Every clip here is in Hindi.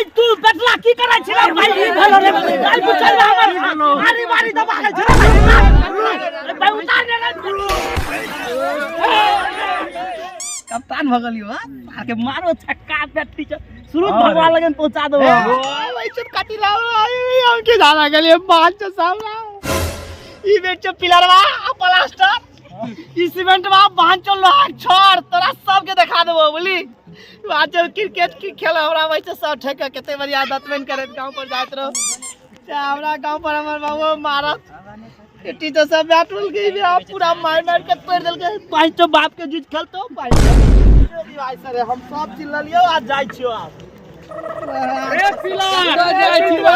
भाई तू बेटला की करे छी रे भाई ई भेलो रे भाई चल हमर मारी मारी दबा के छ रे भाई उतार दे कप्तान भगलियो हां के मारो छक्का बेटी शुरू भगवान लगन पहुंचा दो भाई चुप काटी लाओ हम के जाना के लिए बात छ सामने ई बेच पिलरवा प्लास्टर ई सीमेंटवा बांध चलो छोड़ तोरा सब के दिखा देबो बोली आज क्रिकेट की खेल हमरा वैसे सब ठेका केते बढ़िया आदत करे गांव पर जात रहो हमरा गांव पर हमर बाबू मारत एटी तो सब बैट बॉल के पूरा मार मार के तोड़ देल के पांच तो बाप के जीत खेलतो पांच भाई सर हम सब चिल्ला लियो आज जाय छियो आप ए पिला जाय छियो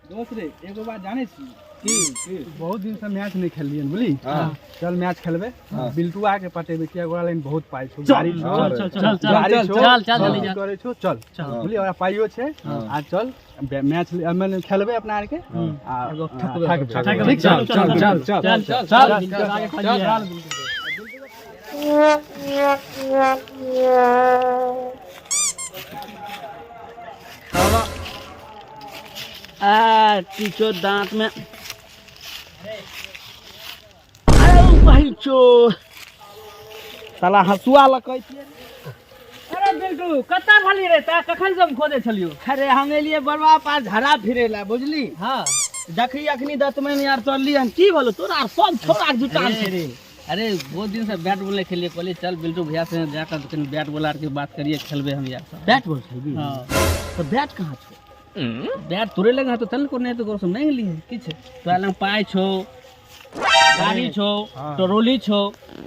दोस्त रे एगो बात जाने छी की बहुत दिन से मैच नहीं खेलिए बोली चल मैच खेलबे बिल्टू आके पटेबे कि एगो लाइन बहुत पाई छ गाड़ी चल करे छ चल बोली ओरा पाइयो छे आ चल मैच मैंने खेलबे अपना आर के आ एगो ठकबे ठीक चल चल चल चल चल आगे खड़ी आ टीचो दांत में भाई चो साला हसुआ लकै छियै अरे बिल्टू कत्ता खाली रे ता कखन से हम खोदे छलियो अरे हम एलिए बड़वा पास झरा फिरे ला बुझली हां देखी अखनी दतमन यार चलली हन की बोलो तोरा सब छोरा जुटान छे रे अरे बहुत दिन से बैट बॉल खेलिए कहलिए चल बिल्टू भैया से जाकर तो कहीं बैट बॉल की बात करिए खेलबे हम यार बैट बॉल खेलबी हां तो बैट कहां छो बैट तोरे लगा तो चल को नहीं तो गोसम नहीं ली की छे तो लंग पाई छो गाड़ी छो ट्रोली छो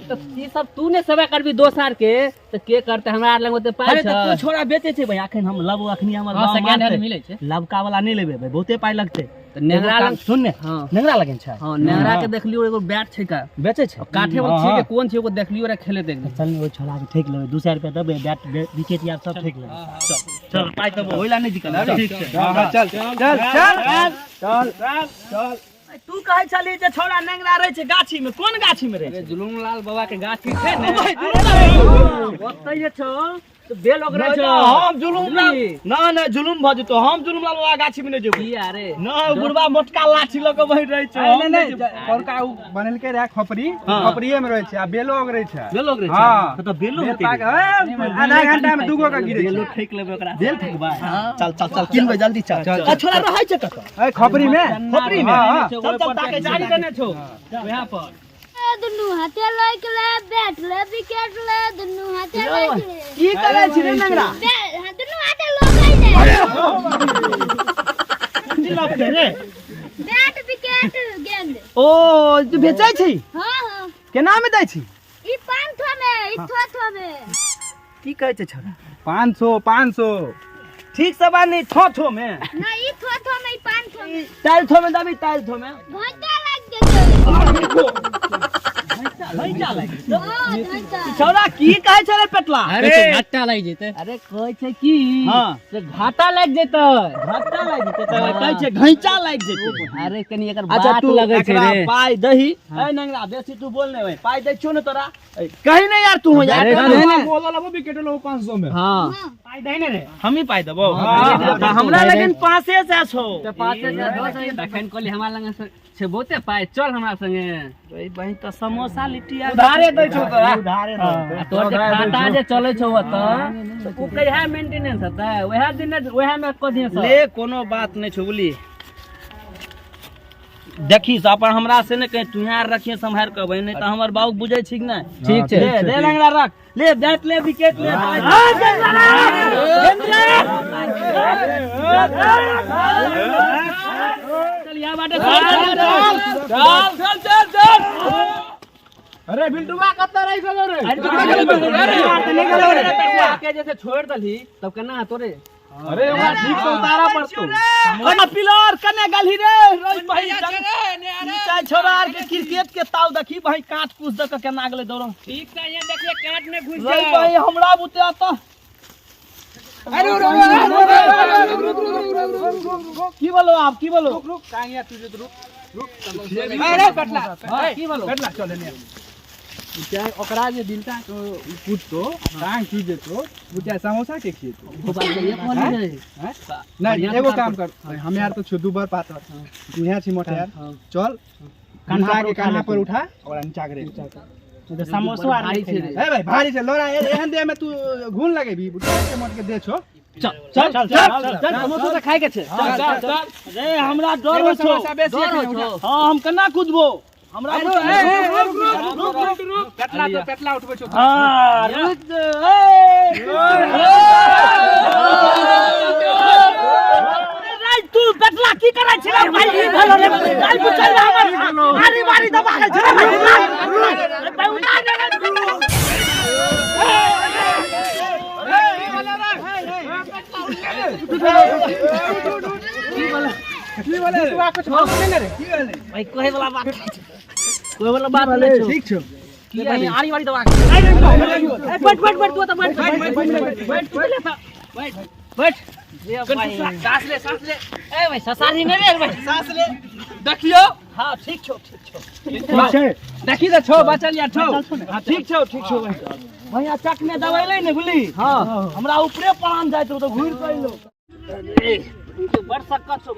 तो ये सब तूने सेवा करबी दोसार के तो के करते हमरा लंग ओते पाई छ अरे तो छोरा बेचे छे भाई अखन हम लब अखनी हमर हां सेकंड हैंड मिले छे लबका वाला नहीं लेबे भाई बहुते पाई लगते तो नेंगरा लंग सुन ने हां नेंगरा लगन छै हां नेंगरा के देखलियो एगो बैट छै का बेचे छै काठे वाला छै के कोन छै एगो देखलियो रे खेले देख चल ओ छोरा के ठेक लेबे 200 रुपया देबे बैट विकेट यार सब ठेक लेबे चल चल पाई तो होइला नहीं दिक्कत ठीक छै हां चल चल चल चल चल तू कहे चली जे छोरा नेंगरा रहे छै गाछी में कोन गाछी में रहे अरे जुलूम लाल बाबा के गाछी छै ने ओतै छौ तो बेल ओकरा छौ हम जुलूम लाल ना ना जुलूम भ जतो हम जुलूम लाल बाबा गाछी में नहीं जेबो की अरे ना बुढ़वा मोटका लाठी ल के वही रहे छै नहीं नहीं कोनका बनल के रे खपरी खपरिए में रहे छै आ बेलो रहे छै बेलो रहे छै हां तो बेलो होते आधा घंटा में दुगो का गिरे बेलो ठेक लेबे ओकरा बेल ठेकबा चल चल चल किनबे जल्दी चल आ छोरा रहै छै कत ए खपरी में चल चल ताके जारी देने छौ वहां पर दुनु हाथे लाइक ले बैट ले विकेट ले दुनु हाथे लाइक ले की करे छी रे नंगरा दुनु हाथे लोकाई ले की लप रे बैट विकेट गेंद ओ तू बेचै छी हां हां केना में दै छी ई 500 में ई थो में की कहै छै छोरा 500 500 ठीक से बात नहीं थो में ना ई थो में ई 500 में टाइल थो में दबी टाइल थो में घंटा लग जेते घंटा लग हां घंटा छोरा की कहै छै रे पेटला अरे घाटा लग जेते अरे कहै छै की हां से घाटा लग जेते घाटा लग जेते त कहै छै घंटा लग जेते अरे कनी एकर अच्छा बात तू लगे छै रे पाई दही ए नंगरा बेसी तू बोल नहीं भाई पाई दे छो न तोरा कहीं नहीं यार तू हो यार बोल लो विकेट लो 500 में हां पाई दे ने रे हम ही पाई देबो हमरा लेकिन 500 से छो तो 500 से दो से तखन कहली हमरा लंग से बहुते पाई चल हमरा संगे भाई बहिन त समोसा लिट्टी उधारे दै छौ तोरा उधारे दे तोर जे खाता जे चले छौ त ओ कहिया मेंटेनेंस हता ओहे दिन ओहे में कथि से ले कोनो बात नहीं छो बोली देखी से अपन हमरा से ने कहीं तू यार रखिए संभाल के भाई नहीं त हमर बाबू बुझै छी कि नहीं ठीक छै ले ले लंगड़ा रख ले बैट ले विकेट ले चल या बाटे चल अरे बिल्टुआ कत्ता रही गलो रे अरे आके जैसे छोड़ दली तब केना तोरे अरे ओकरा ठीक से उतारा पड़तो कने पिलर कने गलही रे रोज भाई चाय छोरा के क्रिकेट के ताव देखी भाई काट कुछ द के केना गेले दौड़ ठीक छै ये देखिए काट में घुस रोज भाई हमरा बुते आता अरे रुक की बोलो आप की बोलो रुक कांगिया तुझे रुक अरे पटला की बोलो बैठला चल ने क्या ओकरा जे दिलता तो पूछतो टांग की देतो बुझा समोसा के खिएतो वो बात ये बोली रे हैं नहीं एगो काम कर हम यार तो छुदू बर पातर तू यहाँ छी मोटा यार चल कान्हा पर उठा और नीचा करे समोसा भारी छे रे ए भाई भारी से लोरा एहन दे में तू घून लगेबी बुझा के मत के दे छो चल समोसा तो खाए के छे चल अरे हमरा डर हो छो डर हो छो हां हम केना कूदबो हमरा रुक पेटला तो पेटला उठबो छो हां रुक ए तू पेटला की करै छिलै भाई ई भलो रे चल चल हमर मारी मारी दबा के छले भाई उतार दे भाई कोई वाला बात नहीं छो ठीक छो की भाई आरी वाली दबा बैठ तू तो बैठ सांस ले ए भाई ससारी नहीं रे भाई सांस ले देखियो हां ठीक छो देखी दे छो बचल या छो हां ठीक छो भैया चक में दवाई ले ने बुली हां हमरा ऊपरे प्राण जाइत तो घुर कइलो तो बड़ सक्कत छो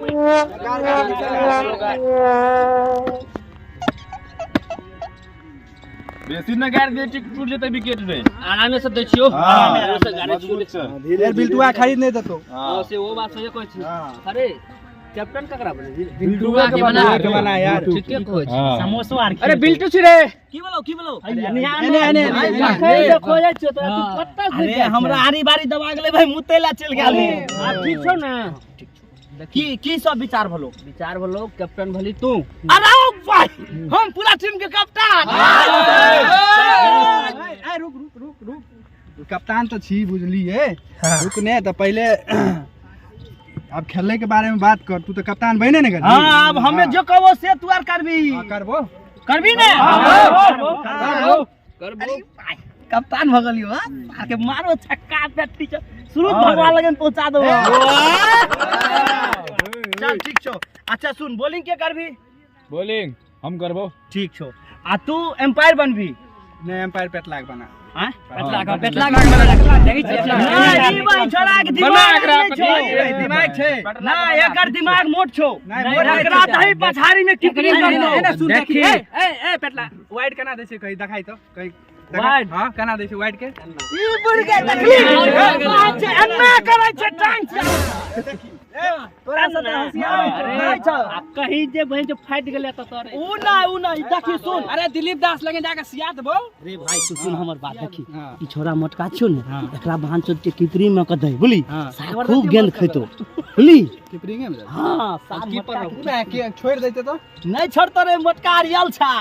बेसी न गाड़ दे टूट जेते विकेट रे आराम से दै छियो आराम से गाड़ी छूट धीरे बिल्टुआ खरीद नहीं देतो हां से वो बात सही कहै छी अरे कैप्टन ककरा बने बिल्टुआ के बना यार ठीके कहै छी समोसा आर अरे बिल्टू छी रे की बोलो एने देखो जाय छ तो तू कत्ता घुस जा हमरा आरी बारी दबा गेले भाई मुतेला चल गेली आ ठीक छौ ना की सब विचार भलो कैप्टन भली तू अरे भाई हम पूरा टीम के कप्तान ए रुक कप्तान तो छी बुझली है रुक ने तो पहले अब खेलने के बारे में बात कर तू तो कप्तान बने न कर हां अब हमें जो कहबो से तू आर करबी करबी ने करबो कप्तान भ गेलियो आके मारो छक्का पेटी शुरू भगवान लगन पहुंचा दो चल ठीक छो अच्छा सुन बॉलिंग के करबी बॉलिंग हम करबो ठीक छो आ तू एम्पायर बनबी ने एम्पायर पेटलाक बना हां पेटला बना देखै छी नहीं भाई छोड़ा के दिमाग छै ना एकर दिमाग मोट छो एकरा दही पछाड़ी में कितनी कर दो सुन देखी ए पेटला वाइड केना दै छै कहीं देखाई तो कहीं वाइड हां केना दै छै वाइड के ई बुढ़ के देखली बात छै एन्ना करै छै टांग तोरा से नहीं छ आ कहीं जे बहन जो फाइट गेले त तोरे ऊ ना देखी सुन अरे दिलीप दास लगे जाके सिया देबो रे भाई सुन हमर बात देखी ई छोरा मोटका छियो ने एकरा भान चोट के कीपरी में क दई बुली खूब गेंद खैतो बुली कीपरिंग में हां कीपर पूरा के छोड़ देते तो नहीं छोड़तो रे मोटका रियल छा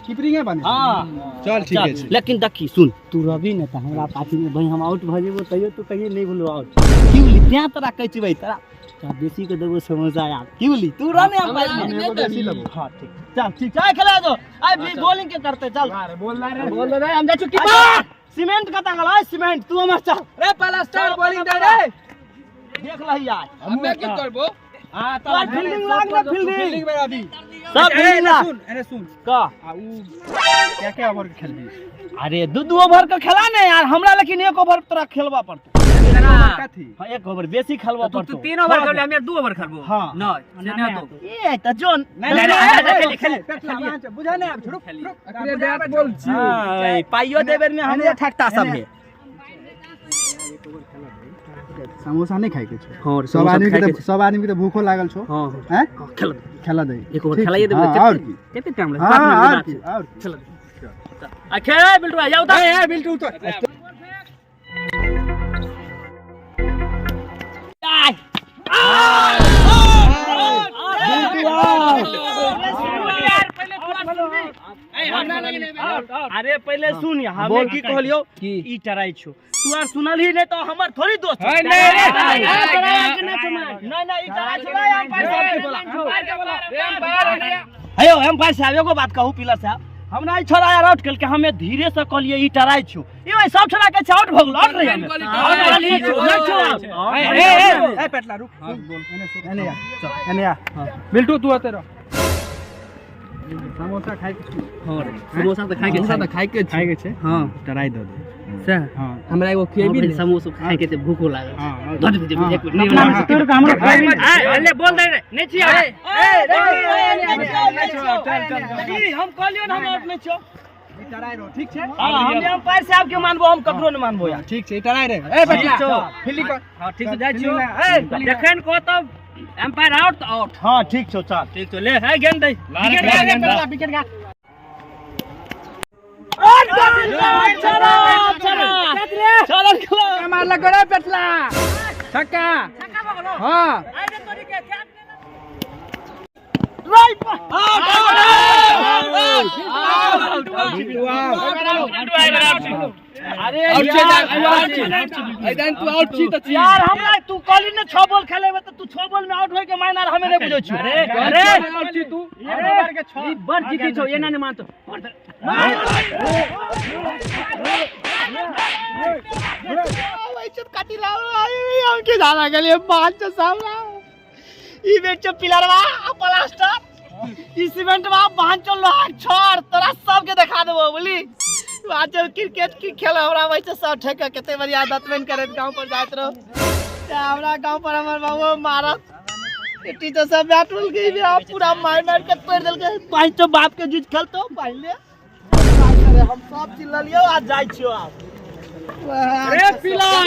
कीपरिंग है बने हां चल ठीक है लेकिन देखी सुन तू रवि ने त हमरा पार्टी में भाई हम आउट भ जेबो तइयो तू कहिए नहीं बोलो आउट क्यों ली त्या तोरा कहै छी भाई तोरा चा बेसी के देबो समोसा यार क्यों ली तू रहने हम भाई हां ठीक चल ठीक है खेला दो आई बॉलिंग के करते चल बोल रे हम जा चुकी सीमेंट कता गला सीमेंट तू हमर चल रे प्लास्टर बॉलिंग दे रे देख लही आज हमें की करबो हां तो फील्डिंग लाग ना फील्डिंग में अभी सब फील्डिंग ला अरे सुन का आ ऊ क्या ओवर के खेलबी अरे दू ओवर का खेला ने यार हमरा लेकिन एक ओवर तोरा खेलबा पड़तो का थी हां एक ओवर बेसी खेलबा पड़तो तू 3 ओवर खेले हम 2 ओवर खेलबो हां नहीं तो ए त जोन नहीं बुझा नहीं अब रुक अरे बैट बॉल छी हां पाइयो देबेर में हमरे ठकता सब है समोसा नहीं खाए के छो हां सब आदमी के तो भूखो लागल छो हां हैं खेल खेला दे एक ओवर खेलाइए देबे और की कितने टाइम लगे हां 5 मिनट और चल आ खेल बिल्टू आ जाओ ए बिल्टू तो अरे पहले सुन हमें की कहलियो ई टराई छो तू आर सुनल ही नहीं तो हमर थोड़ी दोस्त है नहीं ई टराई छो हेयो एम्पायर साहब एगो बात कहू पिलर साहब हमरा ई छोरा यार आउट कल के हमें धीरे से कहलिए ई टराई छो ई भाई सब छोरा के आउट भगल आउट रही ए पेटला रुक बोल एने आ बिल्टू तू आते रहो समोसा खाए के हां रे समोसा तो खाए के समोसा तो खाए के छे हां टराई दे दे से हां हमरा एगो खिएबी समोसा खाए के ते भूखो लागल हां धर दे एक मिनट तोर का हमरा खाए अरे बोल दे रे नहीं छी हम कहलियो ना हम आउट में छो टराई रो ठीक छे हां हम अंपायर साहब के मानबो हम ककरो न मानबो यार ठीक छे टराई रे ए बच्चा फिल्ली कर हां ठीक से जाय छियो जखन को तब एम्पायर आउट तो आउट हां ठीक छो चल ठीक तो ले है गेंद दे विकेट का मार लग रे पेटला छक्का हां यार हमरा तू कहली न 6 बॉल खेलेबे त तू 6 बॉल में आउट होय के मायना हमें नहीं बुझै छी अरे आउट छी तू ई बर जीती छौ एना ने मानतो काटी लाओ हमके जाना के लिए बात से सामने ई बेच पिलरवा प्लास्टर ई सीमेंटवा बांध चल छोड़ तोरा सबके दिखा देबो बोली आज क्रिकेट की खेल हमरा वैसे सब ठेका केते बढ़िया दतमेन करे गांव पर जात रहो हमरा गांव पर हमर बाबू मारत टीचर सब बैठल गई पूरा मार मार के तोड़ देल के पांच तो बाप के जीत खेलतो पहले हम सब चिल्लियो आज जाय छियो आप अरे पिलर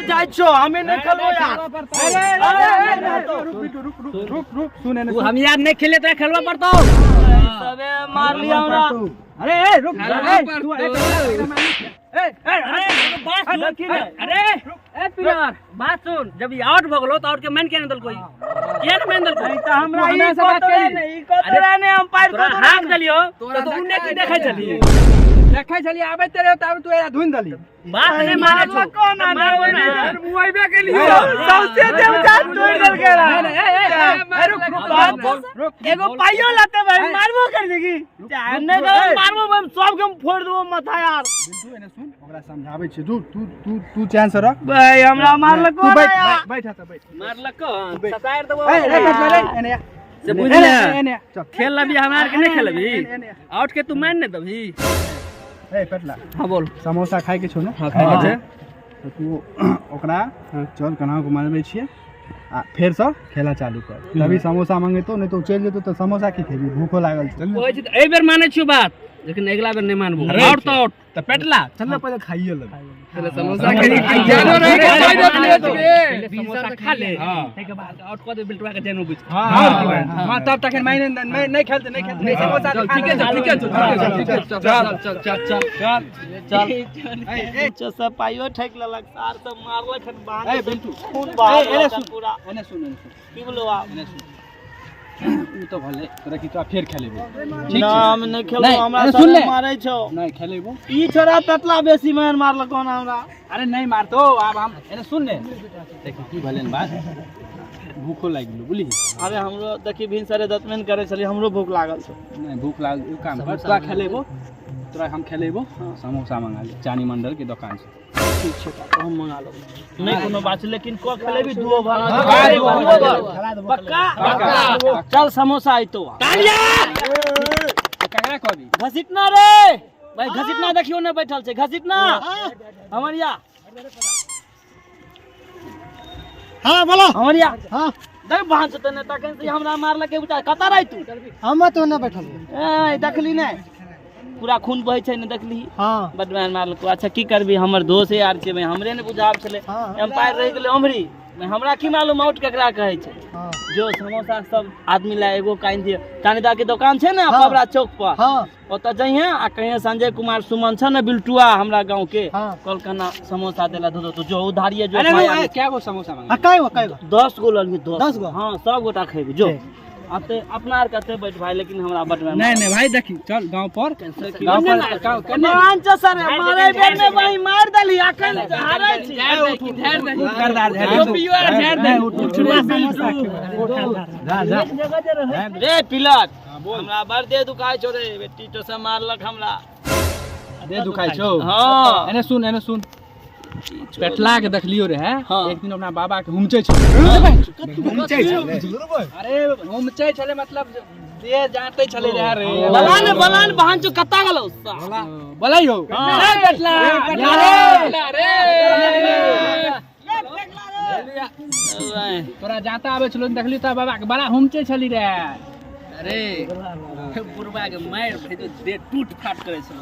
जाय छो हमें नहीं खेलबो यार रुक सुने तू हम यार नहीं खेले तो खेलवा पड़तो सबे मार लिया हमरा अरे रुक अरे ए पिलर बात सुन जब ये आउट भगलो तो आउट के मैन केन दल कोई केन मैन दल कोई तो हमरा ई को ने अंपायर को हाथ दलियो तो तू उन्ने की देखै छली देखै छली आबे तेरे तब तू एरा धुन दली बात नहीं माने छो कौन आ मुआइबे के लिए सबसे देव जान तोड़ देल के रहा रुक एगो पाइयो लाते भाई मारबो कर देगी नहीं तो मारबो हम सब के फोड़ देबो माथा यार बिल्टू एने सुन ओकरा समझाबै छी तू चैन से रह भाई हमरा मारलको तू यार बैठ बैठ मारलको सतायर देबो ए रे एने से बुझले एने चल खेल लबी हमरा के नहीं खेलबी आउट के तू मैन ने दबी ए पेटला हां बोल समोसा खाए के छौ ने हां खाए के तो तू ओकरा चल कना घुमाबै छियै आ फेर से खेला चालू कर तभी समोसा मांगेतो नहीं तो चल जेतो तो समोसा की खेबी भूखो लागल चल ओइ छी ए बेर माने छियो बात लेकिन अगला बेर नहीं मानबो आउट तो आउट तो पेटला चल ना पहले खाइए ले पहले समोसा जानो रहे के खाइ दे प्लेट रे समोसा खा ले के बाद आउट कर दे बिल्टुआ के जानो बुझ हां तब तक मैं नहीं खेलते समोसा ठीक है चल सब पाइयो ठेक लेलक सार सब मारलक खन बांध ए बिल्टू खून बाहर एने सुन पूरा एने सुन की बोलो आप एने सुन उ तो भले तोरा की तो फेर खेलेबो ना हम नहीं खेलो हमरा सुन ले सब मारै छौ नहीं खेलेबो ई छोरा पेटला बेसी मार मारलक ना हमरा अरे नहीं मारतो अब हम एने सुन ले देखी की भले बात भूखो लाग गेलो बुझली अरे हमरो देखी भिनसरे दतमेन करे छली हमरो भूख लागल छौ नहीं भूख लागल काम कर तोरा खेलेबो तोरा हम खेलेबो समोसा मंगा ले चानी मंडल के दुकान से ठीक छै तो हम मंगा लेब नहीं कोनो बात लेकिन को खेलेबी दुओ भर पक्का चल समोसा आइतो तालिया ककरा कहबी घसीटना रे भाई घसीटना देखियो ने बैठल छै घसीटना हमरिया हां बोलो हमरिया हां दे भांज तने तकन से हमरा मारलके बुझा कता रह तू हम तो ना बैठल ए देखली नै पूरा खून बहै छै ने देखली हां बदमान मारलको अच्छा की करबी हमर दोस्त यार छै भाई हमरे ने बुझाब छले एम्पायर रह गेलै हमरी हमरा की मालूम आउट केकरा कहै छै जो समोसा सब आदमी ला एगो काइन दिए चानीदा के दुकान छै ने पबरा चौक पर हां ओत जइहे आ कहिए संजय कुमार सुमन छ ने बिल्टुआ हमरा गांव के कलकना समोसा देला दो तो जो उधारिए जो अरे क्या गो समोसा मांगे काय गो 10 गो ललिए 10 गो हां सब गोटा खेबी जो आते अपना आर कते बैठ भाई लेकिन हमरा बटवा नहीं भाई देखी चल गांव पर मान छ सर मारे बेर में भाई मार दली अखन हारै छी धेर दे करदार रे पिलट हमरा बड़ दे दुखाय छो रे बेटी तो से मारलक हमरा दे दुखाय छो हां एने सुन पेटला के देखलियो रे हाँ। एक दिन अपना बाबा के हुमचे छले अरे हुमचे छले मतलब दे जानते छले रे रे बलान बहन जो कत्ता गलो बोलाइयो हाँ। पेटला तोरा जाता आबे छलो देखली त बाबा के बड़ा हुमचे छली रे अरे बुरबा के मार फेर दे टूट फाट करे छै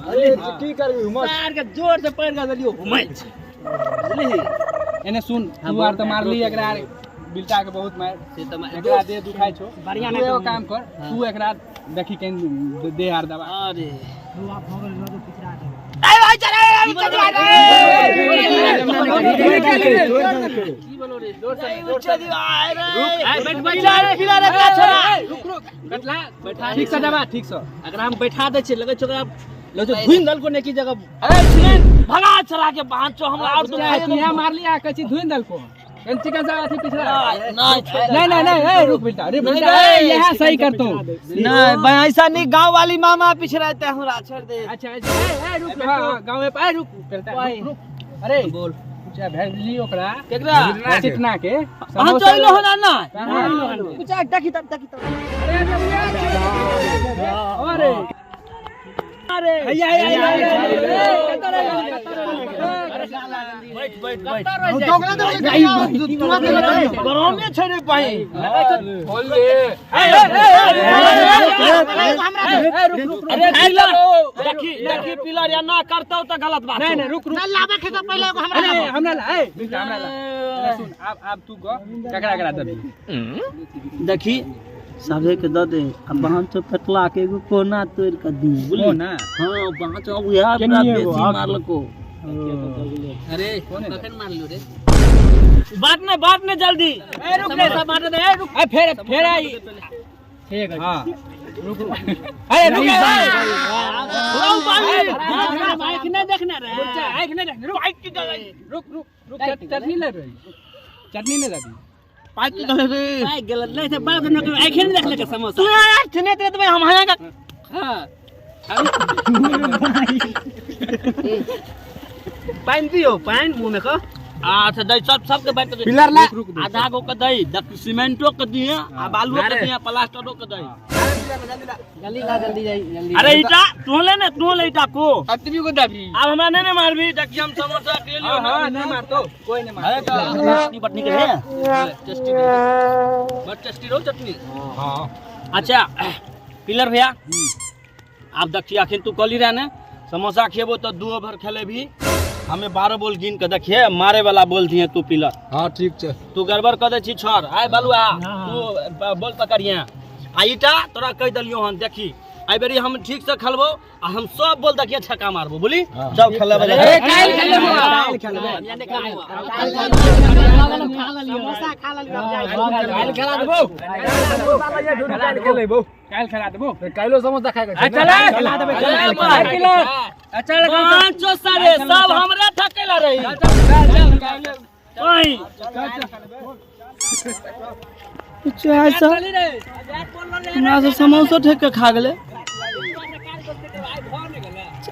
की करबी मार के जोर से पैर के देलियो घुमै छै बुझली एने सुन तू आर त मारली एकरा बिल्टा के बहुत मार से त एकरा दे दुखाय छो बढ़िया तू ना एगो काम कर तू एकरा देखी केन दे आर दबा अरे की बोलो रे जोर से बैठा ठीक से दबा ठीक से अगर हम बैठा दे छै लगे छै ओकरा लगे छै धुइन दल को ने की जगह अरे भगा चला के बांध छो हमरा और तू यहाँ मार लिया कची धुइन दल को चिकन सा अथी पिछला नहीं नहीं ए रुक बेटा अरे बेटा यहां सही कर तू नहीं भाई ऐसा नहीं, गांव वाली मामा पीछे रहते हैं हमरा छोड़ दे। अच्छा ए रुक हां गांव में पाए रुक रुक अरे बोल पूछा भेजली ओकरा केकरा चितना के हां चलो हो ना कुछ टकी तक अरे अरे गरम में छै रे भाई बोल दे अरे देखी पिलर या ना करतौ त गलत बात नहीं रुक लाबे के तो पहले एगो हमरा अरे हमरा ला ए बेटा हमरा ला सुन अब तू गो ककरा दबी देखी सबे के द दे अब बहन तो पेटला के एगो कोना तोड़ के दी बोलो ना हां बहन तो उहा पूरा बेसी मारलको। अरे कखन मारलियो रे बात ने जल्दी ए रुक रे सब मार दे ए रुक ए फेर आई ठीक है हां रुक अरे रुक आंख नहीं देखना रे आंख नहीं देखना रुक आंख की रुक चटनी ले रही चटनी ले दादी पाइप की गले रे भाई गलत नहीं था बाद में आंख नहीं देखने का समोसा तू यार छने ते भाई हम आया का हां पाइन दियो पाइन मुंह में का अच्छा दई सब के बात पिलर ला आधा गो के दई सीमेंटो के दिए आ बालुओ के दिए प्लास्टरो के दई जल्दी जाई अरे ईटा तू ले ईटा को अतबी को दबी अब हमरा नहीं मारबी देखि हम समोसा के लिए हां नहीं मार तो कोई नहीं मार चटनी बटनी के है टेस्टी बहुत टेस्टी रो चटनी हां अच्छा पिलर भैया आप देखिए आखिर तू कली रहा ने समोसा खेबो तो 2 ओवर खेले भी हमें 12 बॉल गिन के देखिए मारे वाला बोल दिए तू पिलर हां ठीक छै तू गड़बड़ कर दे छी छोड़ आय बलुआ तू बॉल पकड़िए आ ईटा तोरा कह दलियो हन देखी आई बेरी हम ठीक से खेलबो आ हम सब बोल देखिए छक्का मारबो बोली सब खेलबे काल खेलबे समोसा खा लियो काल खेला देबो काल खेला देबो कालो समोसा खाए के चला खेला देबे चल 500 सारे सब हमरा ठकेला रही ओई ऐसा ना से समोसा ठेक के खा गेले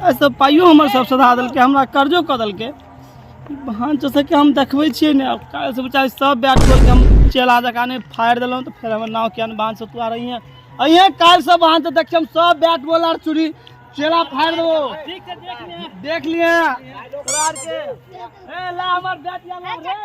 ऐसा पाइयो हमर सब सधा दल के हमरा कर्जो क दल के बहन जैसे कि हम देखबै छियै ने काल से बेचारी सब बैट बॉल के हम चेला जका ने फाड़ देलौं तो फिर हमर नाव के बहन से तू आ रही है अइहे काल से बहन तो देखिए हम सब बैट बॉल और चूड़ी चेला फाड़ देबो ठीक से देख देख लिए तोरा के ए ला हमर बैट या ला रे